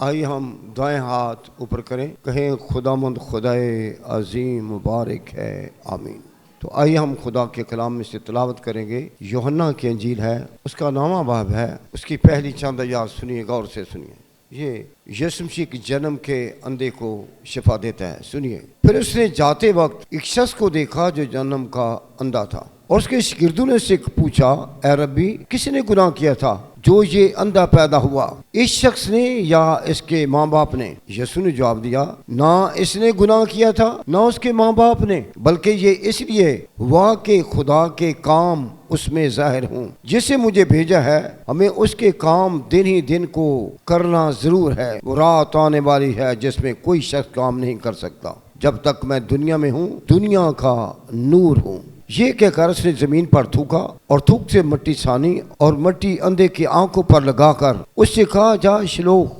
आइए हम दाएं हाथ ऊपर करें, कहें खुदामंद खुदाए अजीम मुबारक है, आमीन। तो आइए हम खुदा के कलाम में से तिलावत करेंगे। यूहन्ना की अंजील है, उसका 9वां बाब है, उसकी पहली चंद आयत सुनिए, गौर से सुनिए। ये यीशु मसीह के जन्म के अंधे को शिफा देता है। सुनिए। फिर उसने जाते वक्त एक शख्स को देखा जो जन्म का अंधा था, और उसके शागिर्दों ने उससे पूछा, ए रब्बी, किसने गुनाह किया था जो ये अंधा पैदा हुआ, इस शख्स ने या इसके माँ बाप ने? यीशु ने जवाब दिया, ना इसने गुनाह किया था ना उसके माँ बाप ने, बल्कि ये इसलिए हुआ कि खुदा के काम उसमें जाहिर हूँ। जिसे मुझे भेजा है, हमें उसके काम दिन ही दिन को करना जरूर है। वो रात आने वाली है जिसमें कोई शख्स काम नहीं कर सकता जब तक मैं दुनिया में हूँ। दुनिया का नूर हूँ। ये कहकर उसने जमीन पर थूका और थूक से मिट्टी छानी और मिट्टी अंधे की आंखों पर लगाकर उससे कहा, जा श्लोक,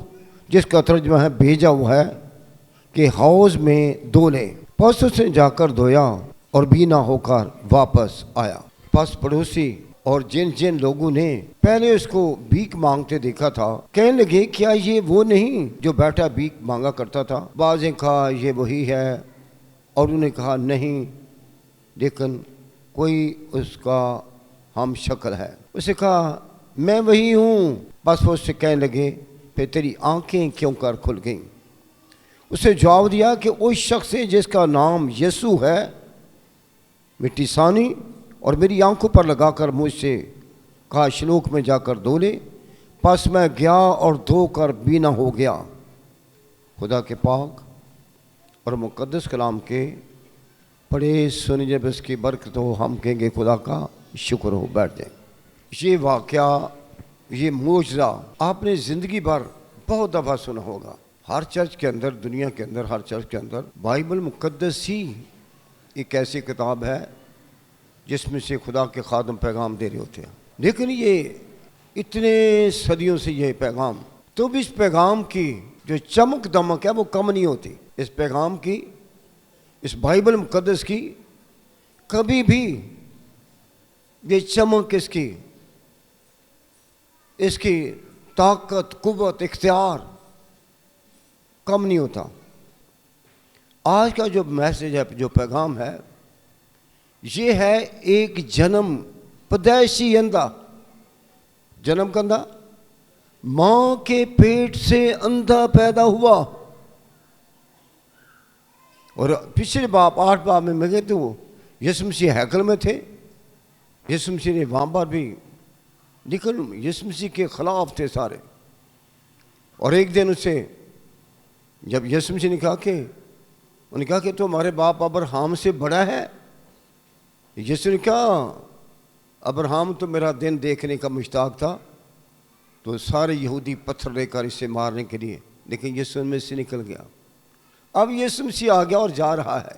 जिसका तर्जुमा है भेजा हुआ है, कि हौज में धो ले। बस उसने जाकर धोया और बीना होकर वापस आया। पास पड़ोसी और जिन जिन लोगों ने पहले उसको भीख मांगते देखा था, कहने लगे, क्या ये वो नहीं जो बैठा भीख मांगा करता था? बाज़ ने कहा, ये वही है, और उन्होंने कहा, नहीं, लेकिन कोई उसका हम शक्ल है। उसे कहा, मैं वही हूँ। बस वो उससे कहने लगे, फिर तेरी आंखें क्यों कर खुल गईं? उसे जवाब दिया कि उस शख्स से जिसका नाम यीशु है, मिट्टी सानी और मेरी आंखों पर लगाकर मुझसे कहा, श्लोक में जाकर धो ले। बस मैं गया और धोकर बीना हो गया। खुदा के पाक और मुकद्दस कलाम के बड़े सुने जब इसकी बरकत हो, हम कहेंगे खुदा का शुक्र हो। बैठ जाए। ये वाक़या, ये मौजज़ा आपने ज़िंदगी भर बहुत दफ़ा सुना होगा। हर चर्च के अंदर, दुनिया के अंदर, हर चर्च के अंदर बाइबल मुकद्दस ही एक ऐसी किताब है जिसमें से खुदा के खादम पैगाम दे रहे होते हैं। लेकिन ये इतने सदियों से ये पैगाम, तो भी इस पैगाम की जो चमक दमक है वो कम नहीं होती। इस पैगाम की, इस बाइबल मुकद्दस की कभी भी ये चमक, इसकी ताकत, कुव्वत, इख्तियार कम नहीं होता। आज का जो मैसेज है, जो पैगाम है, ये है एक जन्म पैदाइशी अंधा। जन्म का अंधा, मां के पेट से अंधा पैदा हुआ। और पिछले बाप 8 बाप में मैं कहते वो यीशु मसीह हैकल में थे। यीशु मसीह ने वहाँ पर भी, लेकिन यीशु मसीह के खिलाफ थे सारे। और एक दिन उसे जब यीशु मसीह ने कहा कि, उन्होंने कहा कि तो हमारे बाप अब्राहम से बड़ा है। यीशु ने कहा, अब्राहम तो मेरा दिन देखने का मुश्ताक था। तो सारे यहूदी पत्थर लेकर इसे मारने के लिए, लेकिन यीशु में से निकल गया। अब यीशु मसीह आ गया और जा रहा है,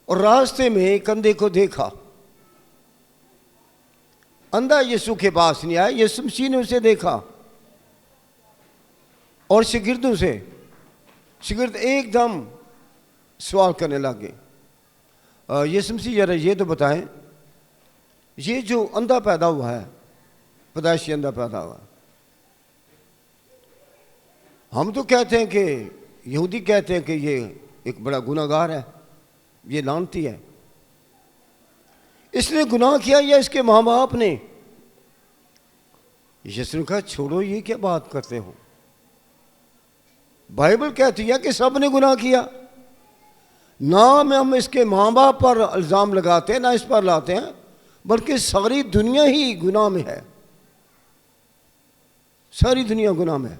और रास्ते में एक अंधे को देखा। अंधा यीशु के पास नहीं आया, यीशु मसीह ने उसे देखा। और शागिर्दों से, शागिर्द एकदम सवाल करने लगे, यीशु मसीह जरा ये तो बताएं, ये जो अंधा पैदा हुआ है, पैदाइशी अंधा पैदा हुआ, हम तो कहते हैं कि, यहूदी कहते हैं कि ये एक बड़ा गुनाहगार है, ये लानती है। इसने गुनाह किया या इसके माँ बाप ने? यीशु ने कहा, छोड़ो, ये क्या बात करते हो? बाइबल कहती है कि सब ने गुनाह किया। ना में हम इसके माँ बाप पर इल्ज़ाम लगाते हैं, ना इस पर लाते हैं, बल्कि सारी दुनिया ही गुनाह में है। सारी दुनिया गुनाह में है।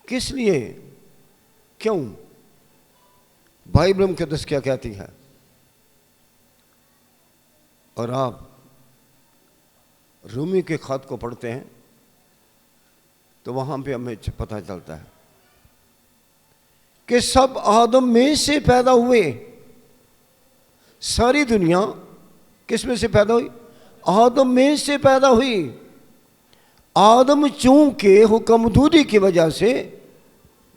किस लिए? क्यों? बाइबल मुकद्दस क्या कहती है? और आप रूमी के खत को पढ़ते हैं तो वहां पे हमें पता चलता है कि सब आदम में से पैदा हुए। सारी दुनिया किस में से पैदा हुई? आदम में से पैदा हुई। आदम चूंकि हुक्मदूदी की वजह से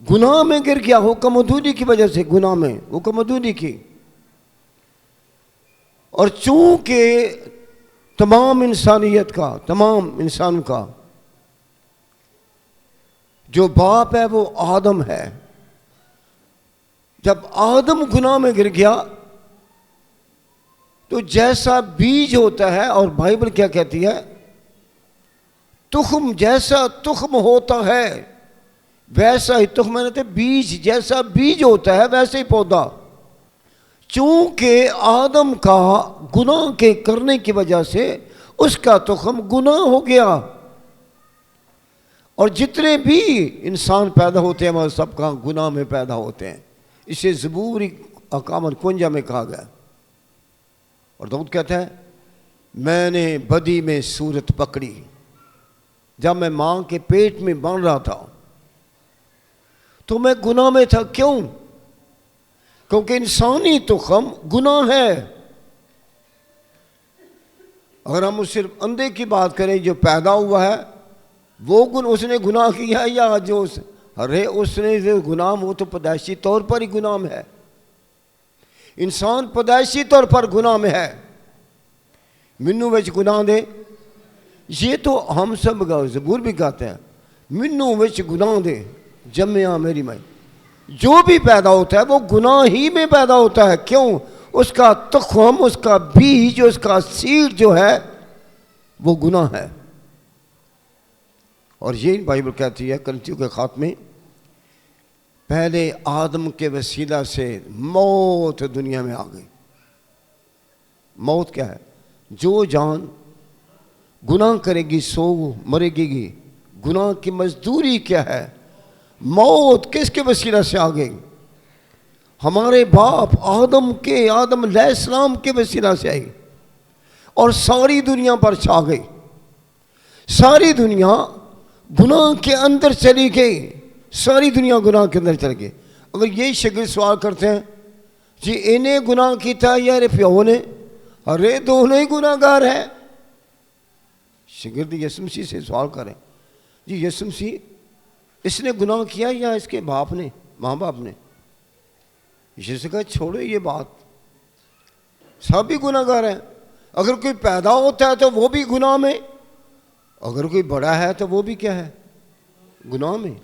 गुनाह में गिर गया, हुक्मदूदी की वजह से, गुनाह में, हुक्मदूदी की। और चूंकि तमाम इंसानियत का, तमाम इंसान का जो बाप है वो आदम है। जब आदम गुनाह में गिर गया तो जैसा बीज होता है, और बाइबल क्या कहती है, तुख्म जैसा तुख्म होता है वैसा ही तुख्म, मैंने तो बीज जैसा बीज होता है वैसे ही पौधा। चूंकि आदम का गुनाह के करने की वजह से उसका तुख्म गुनाह हो गया, और जितने भी इंसान पैदा होते हैं वह सबका गुनाह में पैदा होते हैं। इसे ज़बूरी 51 में कहा गया। और दाऊद कहता है, मैंने बदी में सूरत पकड़ी, जब मैं मां के पेट में बन रहा था तो मैं गुनाह में था। क्यों? क्योंकि इंसानी तुख्म गुनाह है। अगर हम सिर्फ अंधे की बात करें, जो पैदा हुआ है वो उसने गुनाह किया, या जो अरे उसने जो गुनाह, वो तो पैदाइशी तौर पर ही गुनाह में है। इंसान पैदाइशी तौर पर गुनाह में है। मिन्नू विच गुनाह दे, ये तो हम सब ज़बूर भी गाते हैं, मिन्नू विच गुनाह दे जम्मिया मेरी माई। जो भी पैदा होता है वो गुनाह ही में पैदा होता है। क्यों? उसका तुख्म, उसका बीज, उसका सीड जो है वो गुनाह है। और ये बाइबल कहती है करंथियों के खात में, पहले आदम के वसीला से मौत दुनिया में आ गई। मौत क्या है? जो जान गुनाह करेगी सो मरेगी। गुनाह की मजदूरी क्या है? मौत। किसके वसीला से आ गई? हमारे बाप आदम अलैहिस्सलाम के वसीला से आई, और सारी दुनिया पर छा गई। सारी दुनिया गुनाह के अंदर चली गई। सारी दुनिया गुनाह के अंदर चली गई। अगर यही शागिर्द सवाल करते हैं, जी इन्हें गुनाह किया या रे प्यो ने, अरे दोनों ही गुनाहगार है। शागिर्द यीशु मसीह से सवाल करें, जी यीशु मसीह इसने गुनाह किया या इसके बाप ने, माँ बाप ने? यीशु कहा छोड़ो ये बात, सब भी गुनाहगार हैं। अगर कोई पैदा होता है तो वो भी गुनाह में, अगर कोई बड़ा है तो वो भी क्या है? गुनाह में।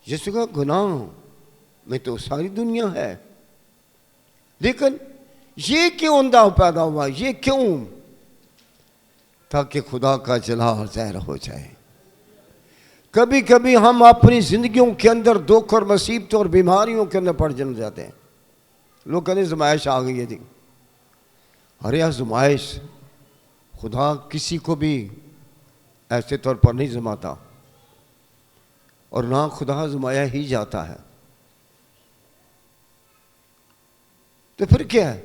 यीशु का गुनाह में तो सारी दुनिया है। लेकिन ये क्यों अंधा पैदा हुआ? ये क्यों? ताकि खुदा का जलाल ज़ाहिर हो जाए। कभी कभी हम अपनी जिंदगियों के अंदर दुख और मुसीबतों और बीमारियों के अंदर पड़ जम जाते हैं। लोग कहते आजमाइश आ गई है जी। अरे आजमाइश खुदा किसी को भी ऐसे तौर पर नहीं जमाता, और ना खुदा आजमाया ही जाता है। तो फिर क्या है?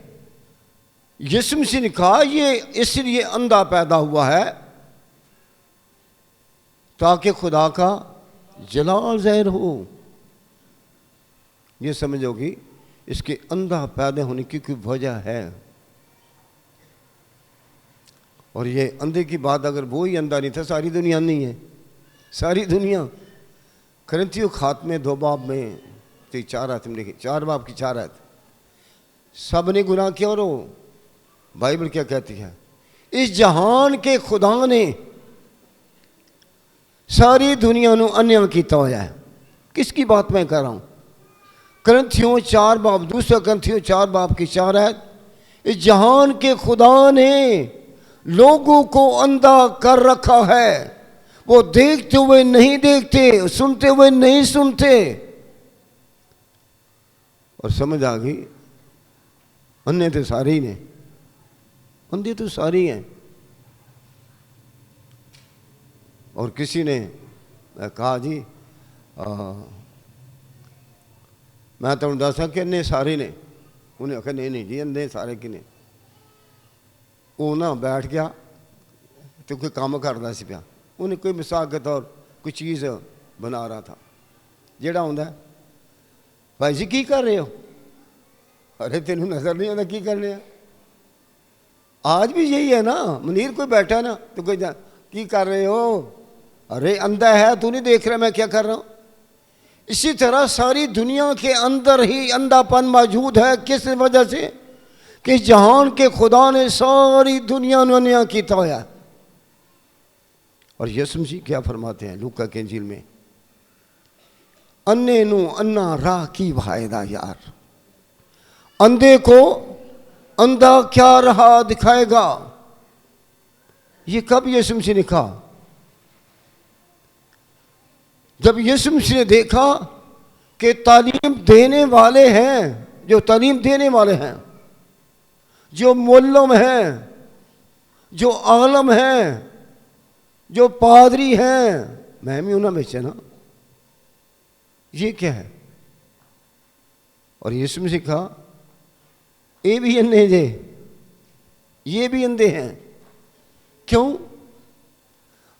यीशु मसीह ने कहा ये इसलिए अंधा पैदा हुआ है ताकि खुदा का जलाल ज़ाहिर हो। ये समझोगी इसके अंधा पैदा होने की कोई वजह है। और ये अंधे की बात, अगर वो ही अंधा नहीं था, सारी दुनिया नहीं है। सारी दुनिया करंथियों खात में 2 बाब में 4 आयत में लिखी, 4 बाब की 4 आयत, सब ने गुनाह किया। और वो बाइबल क्या कहती है? इस जहान के खुदा ने सारी दुनिया ਨੂੰ अन्या किया होया है। किसकी बात मैं कर रहा हूँ? करंथियों 4 बाब, दूसरा करंथियों 4 बाब की 4 आयत, इस जहान के खुदा ने लोगों को अंधा कर रखा है। वो देखते हुए नहीं देखते, सुनते हुए नहीं सुनते। और समझ आ गई, अन्य तो सारे ही ने, अंधे तो सारे ही हैं। और किसी ने कहा जी मैं तो दसा कि अन्ने सारे ने, उन्हें आखिया नहीं जी अंधे सारे कि ने। वो ना बैठ गया तो कोई काम करता सी पिया, उन्हें कोई मिसाल के तौर कोई चीज़ बना रहा था। जेड़ा आंदा भाई जी की कर रहे हो? अरे तेन नजर नहीं आता की कर रहे हैं? आज भी यही है ना। मुनीर कोई बैठा ना तो कोई की कर रहे हो? अरे अंधा है, तू नहीं देख रहा मैं क्या कर रहा हूँ? इसी तरह सारी दुनिया के अंदर ही अंधापन मौजूद है। किस वजह से? कि जहान के खुदा ने सारी दुनिया ने अन्या किया होया। और यीशु मसीह क्या फरमाते हैं लूका के इंजील में, अन्ने नू अन्ना राह की भाएदा यार, अंधे को अंधा क्या राह दिखाएगा। ये कब यीशु मसीह ने कहा? जब यीशु मसीह ने देखा कि तालीम देने वाले हैं, जो तालीम देने वाले हैं, जो मुअल्लिम हैं, जो आलम हैं, जो पादरी हैं, मैं भी उन्हें में से ना, ये क्या है? और यीशु मसीह कहा ये भी अंधे थे, ये भी अंधे हैं। क्यों?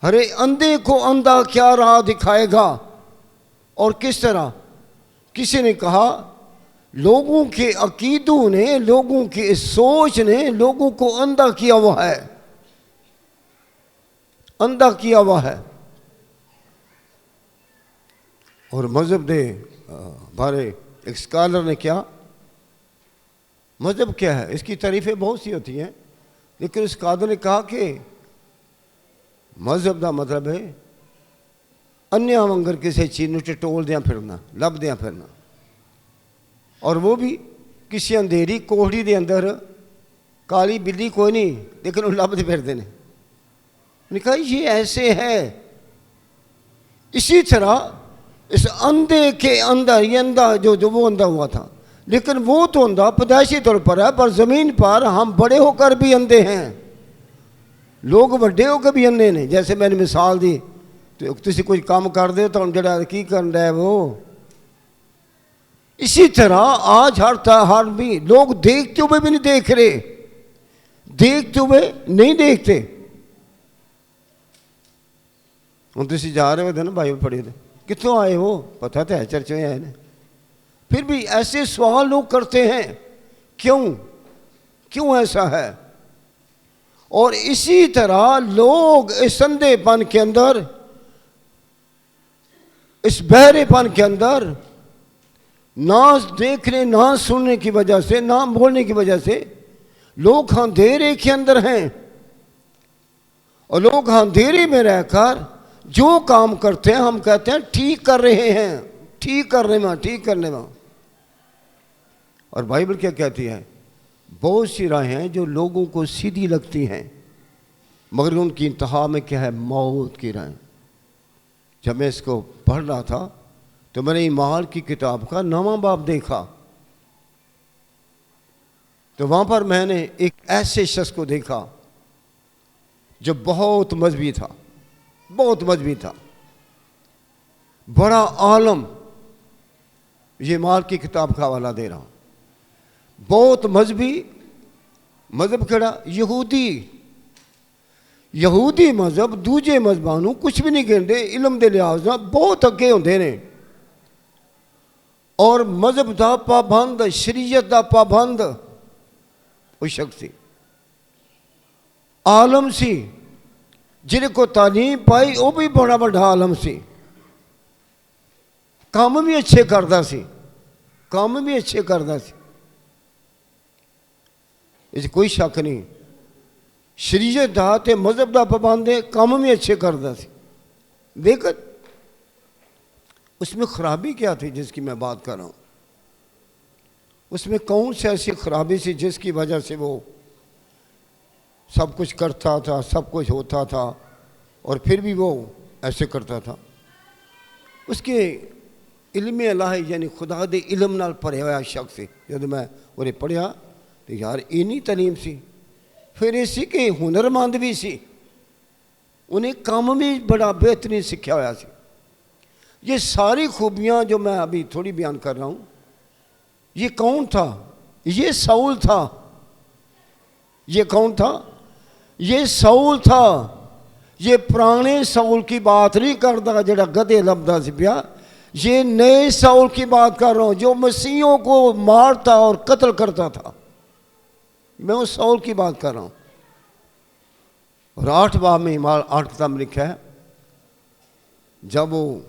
अरे अंधे को अंधा क्या राह दिखाएगा। और किस तरह? किसी ने कहा लोगों के अकीदों ने, लोगों की सोच ने लोगों को अंधा किया हुआ है, अंधा किया हुआ है। और मजहब दे बारे एक स्कॉलर ने क्या, मजहब क्या है, इसकी तारीफें बहुत सी होती हैं, लेकिन उस स्कॉलर ने कहा कि मजहब का मतलब है अन्य वांगर किसी चीज़ को टटोलद्या फिरना, लभद्या फिरना। और वो भी किसी अंधेरी कोठड़ी के अंदर काली बिल्ली कोई नहीं, लेकिन वो लभते फिरते हैं। उन्होंने कहा ये ऐसे है। इसी तरह इस अंधे के अंदर, ये अंधा जो वो अंधा हुआ था, लेकिन वो तो अंधा पैदाइशी तौर पर है, पर ज़मीन पर हम बड़े होकर भी अंधे हैं। लोग बड़े होकर भी अंधे ने। जैसे मैंने मिसाल दी, तो तुम कोई काम कर दे तो जरा की कर रहा है वो। इसी तरह आज हर भी लोग देखते हुए भी नहीं देख रहे, देखते हुए नहीं देखते। हम तुम जा रहे हो ना बाइबल पढ़े थे, कितों आए हो पता तो है, चर्च में आए ना, फिर भी ऐसे सवाल लोग करते हैं, क्यों क्यों ऐसा है। और इसी तरह लोग इस अंधेपन के अंदर, इस बहरेपन के अंदर, ना देखने ना सुनने की वजह से, ना बोलने की वजह से लोग अंधेरे के अंदर हैं। और लोग अंधेरे में रहकर जो काम करते हैं हम कहते हैं ठीक कर रहे हैं, ठीक करने में, ठीक करने में। और बाइबल क्या कहती है? बहुत सी राहें हैं जो लोगों को सीधी लगती हैं, मगर उनकी इंतहा में क्या है? मौत की राहें। जब मैं इसको पढ़ रहा था तो मैंने ईमाल की किताब का 9वां बाब देखा, तो वहाँ पर मैंने एक ऐसे शख्स को देखा जो बहुत मजहबी था, बहुत मजहबी था, बड़ा आलम। ये माल की किताब का हवाला दे रहा हूँ। बहुत मजहबी, मजहब केड़ा? यहूदी। यहूदी मजहब दूजे मजहबां नूं कुछ भी नहीं कहते, इलम के लिहाज नाल बहुत अगे होंदे ने। और मजहब का पाबंद, शरीयत का पाबंद वो शख्स सी, आलम सी, जिन्हें को तालीम पाई वो भी बड़ा बड़ा आलम सी, काम भी अच्छे करता सी, काम भी अच्छे करता सी, इस कोई शक नहीं। शरीयत का ते मजहब का पाबंद है, काम भी अच्छे करता सी। लेकिन उसमें खराबी क्या थी जिसकी मैं बात कर रहा हूँ? उसमें कौन सी ऐसी खराबी थी जिसकी वजह से वो सब कुछ करता था, सब कुछ होता था, और फिर भी वो ऐसे करता था? उसके इल्म अल्लाह, यानी खुदा दे इल्म नाल भरिया हुआ शख्स से जब मैं उन्हें पढ़िया तो यार इन्नी तलीम सी, फिर इसी के हुनरमंद भी सी, उन्हें काम भी बड़ा बेहतरीन सीखा हुआ सी। ये सारी खूबियाँ जो मैं अभी थोड़ी बयान कर रहा हूँ, ये कौन था? ये साउल था। ये कौन था? ये साउल था। ये पुराने साउल की बात नहीं करता जड़ा गधे लभदा सी पिया, ये नए साउल की बात कर रहा हूँ जो मसीहों को मारता और कत्ल करता था। मैं उस साउल की बात कर रहा हूँ। और 8 बाब में 8 किताब में लिखा है, जब वो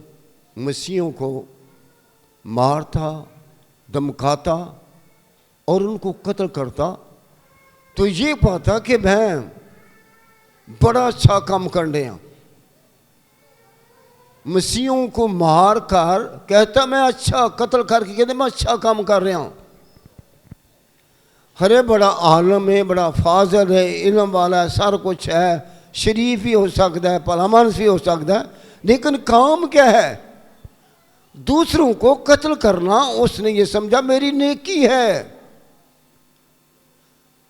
मसीहों को मारता, धमकाता और उनको कत्ल करता, तो ये पाता कि मैं बड़ा अच्छा काम कर रहे हैं, मसीहों को मार कर कहता मैं अच्छा, कत्ल करके कहते मैं अच्छा काम कर रहा हूँ। हरे बड़ा आलम है, बड़ा फाजल है, इल्म वाला है, सारा कुछ है, शरीफ भी हो सकता है, भलामानस भी हो सकता है, लेकिन काम क्या है? दूसरों को कत्ल करना। उसने ये समझा मेरी नेकी है।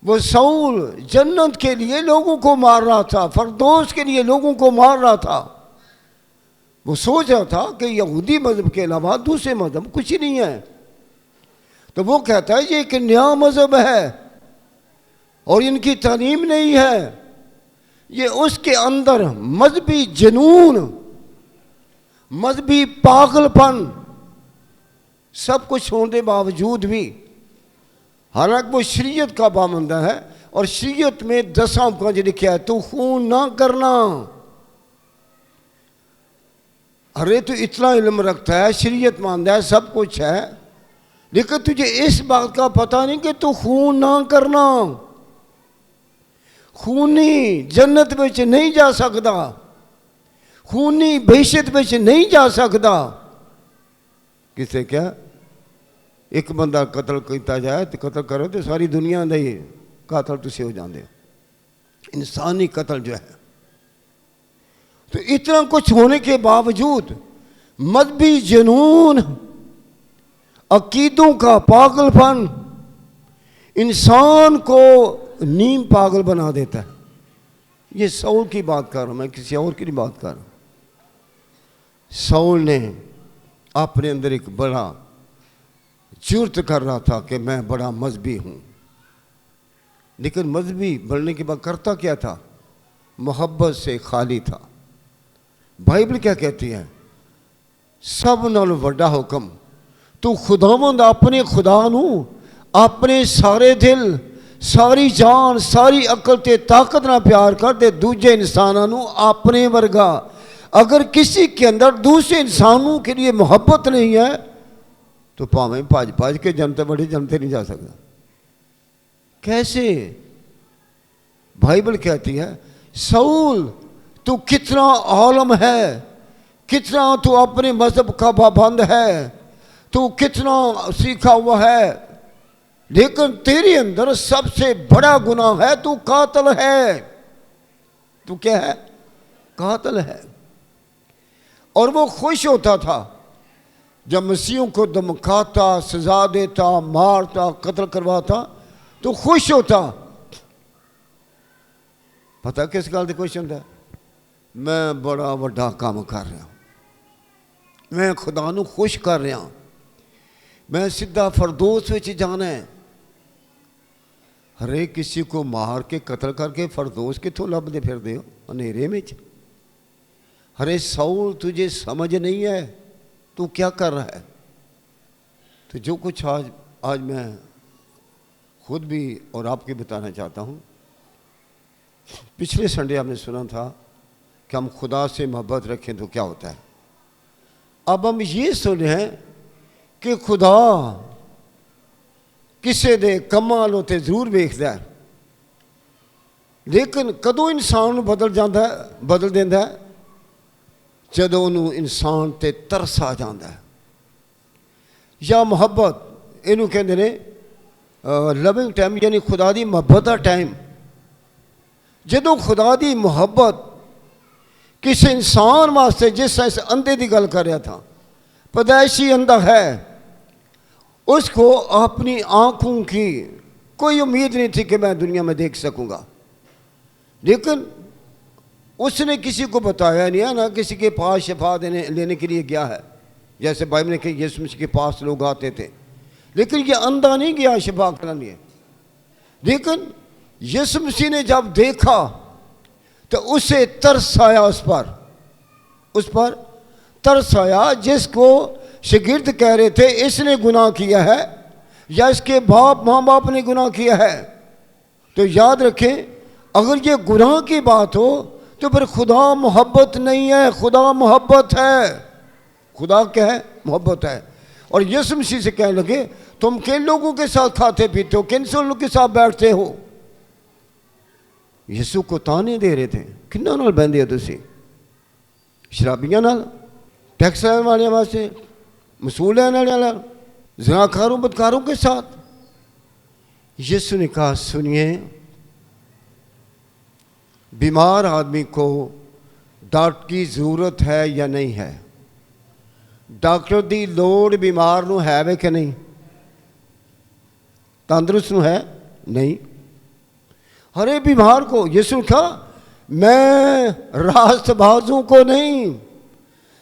वो साउल जन्नत के लिए लोगों को मार रहा था, फरदौस के लिए लोगों को मार रहा था। वो सोच रहा था कि यहूदी मज़हब के अलावा दूसरे मज़हब कुछ ही नहीं है। तो वो कहता है ये एक नया मज़हब है और इनकी तालीम नहीं है। ये उसके अंदर मजहबी जुनून, मजहबी पागलपन सब कुछ होने के बावजूद भी, हालांकि वो शरीयत का पाबंदा है और शरीयत में 10 हुक्म लिखा है तू खून ना करना। अरे तू इतना इल्म रखता है, शरीयत मानता है, सब कुछ है, लेकिन तुझे इस बात का पता नहीं कि तू खून ना करना। खूनी जन्नत में नहीं जा सकता, खूनी बेशत में नहीं जा सकता। किसे क्या एक बंदा कत्ल किया जाए तो कत्ल करो तो सारी दुनिया का ही कातल तुम हो जाते हो। इंसानी कत्ल जो है, तो इतना कुछ होने के बावजूद मजहबी जुनून, अकीदों का पागलपन इंसान को नीम पागल बना देता है। ये साउल की बात कर रहा हूँ मैं, किसी और की नहीं बात कर रहा। साउल ने अपने अंदर एक बड़ा जुर्त कर रहा था कि मैं बड़ा मजहबी हूँ, लेकिन मजहबी बनने के बाद करता क्या था? मोहब्बत से खाली था। बाइबल क्या कहती है? सब नाल वड्डा हुक्म तू खुदावंद अपने खुदा नू अपने सारे दिल, सारी जान, सारी अकल ते ताकत ना प्यार कर दे, दूजे इंसानों नू अपने वर्गा। अगर किसी के अंदर दूसरे इंसानों के लिए मोहब्बत नहीं है तो भावें भज भज के जनते बड़ी जनते नहीं जा सकता। कैसे? बाइबल कहती है साउल तू कितना आलम है, कितना तू अपने मजहब का पाबंद है, तू कितना सीखा हुआ है, लेकिन तेरे अंदर सबसे बड़ा गुनाह है, तू कातिल है। तू क्या है? कातिल है। और वो खुश होता था जब मसीहों को धमकाता, सजा देता, मारता, कत्ल करवाता तो खुश होता। पता किस गल की खुश होता? मैं बड़ा वड्डा काम कर रहा हूँ, मैं खुदा नू खुश कर रहा हूँ, मैं सीधा फरदौस में जाना है। हरे किसी को मार के कत्ल करके फरदौस कितों लभदे फिरदे हो अंधेरे में? हरे साउल तुझे समझ नहीं है तू क्या कर रहा है? तो जो कुछ आज मैं खुद भी और आपके बताना चाहता हूँ। पिछले संडे आपने सुना था कि हम खुदा से मोहब्बत रखें तो क्या होता है। अब हम ये सुने हैं कि खुदा किसी दे कमाल होते जरूर वेखदा है, लेकिन कदों इंसान बदल जाता है, बदल देता है जदों उन्होंने इंसान ते तरस आ जाता है या मोहब्बत। इनू कहते ने लविंग टाइम, यानी खुदा दी मोहब्बत का टाइम। जदों खुदा दी मोहब्बत किसी इंसान वास्ते, जिस इस अंधे की गल कर रहा था, पैदाइशी अंधा है, उसको अपनी आँखों की कोई उम्मीद नहीं थी कि मैं दुनिया में देख सकूँगा, लेकिन उसने किसी को बताया नहीं है, ना किसी के पास शिफा लेने के लिए गया है। जैसे बाइबल ने कहा यीशु मसीह के पास लोग आते थे, लेकिन ये अंधा नहीं गया शिफा कराने। लेकिन यीशु मसीह ने जब देखा तो उसे तरस आया, उस पर तरस आया, जिसको शागिर्द कह रहे थे इसने गुनाह किया है या इसके माँ बाप ने गुनाह किया है। तो याद रखें, अगर ये गुनाह की बात हो तो फिर खुदा मोहब्बत नहीं है, खुदा मोहब्बत है। खुदा क्या है? मोहब्बत है। और यीशु मसीह से कहने लगे तुम किन लोगों के साथ खाते पीते हो, किन से लोगों के साथ बैठते हो? यीशु को ताने दे रहे थे, किन्ना नाल बहंदे हो तुसी? शराबियां नाल? टैक्स लेने वाले वास्ते, मसूल लेने वाला, ज़नाकारों बदकारों के साथ। यीशु ने कहा सुनिए, बीमार आदमी को डॉक्टर की ज़रूरत है या नहीं है? डॉक्टर दी लोड़ बीमार नूं है वे कि नहीं? तंदुरुस्त नूं है नहीं। हरे बीमार को यीशु ने कहा मैं रास्तबाजों को नहीं,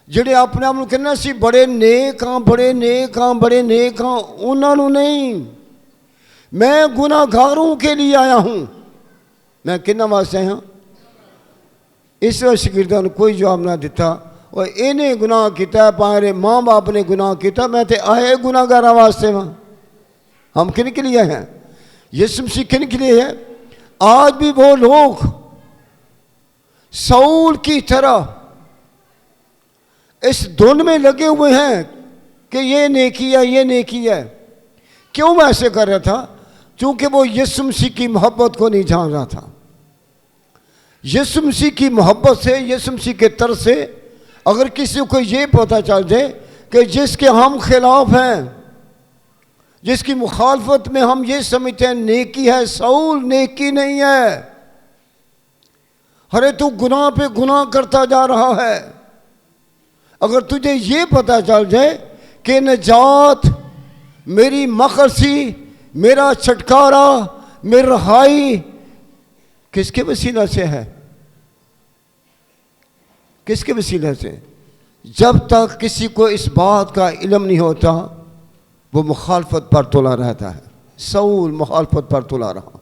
जिहड़े अपने आप नूं कहना सी बड़े नेक हां, बड़े नेक हां, बड़े नेक हां, उन्हां नूं नहीं, मैं गुनाहगारों के लिए आया हूं। मैं किन्हां वास्ते आया? इस शागिर्दां नूं कोई जवाब ना दिता। और इन्हें गुनाह किया, पारे माँ बाप ने गुनाह किया, मैं तो आए गुनाहगारां वास्ते वहाँ। हम किन के लिए हैं? यीशु मसीह किन के लिए है? आज भी वो लोग साउल की तरह इस धुन में लगे हुए हैं कि ये नेकी है, ये नेकी है। क्यों मैं ऐसे कर रहा था? क्योंकि वो यीशु मसीह की मोहब्बत को नहीं जान रहा था। यीशु मसीह की मोहब्बत से, यीशु मसीह के तरफ से अगर किसी को ये पता चल जाए कि जिसके हम खिलाफ हैं, जिसकी मुखालफत में हम ये समझते हैं नेकी है, साउल नेकी नहीं है, अरे तू गुनाह पे गुनाह करता जा रहा है। अगर तुझे ये पता चल जाए कि नजात, मेरी मखरसी, मेरा छुटकारा, मेरी रहाई किसके वसीला से है? किसके वसीले से? जब तक किसी को इस बात का इल्म नहीं होता वो मुखालफत पर तुला रहता है। साउल मुखालफत पर तुला रहा।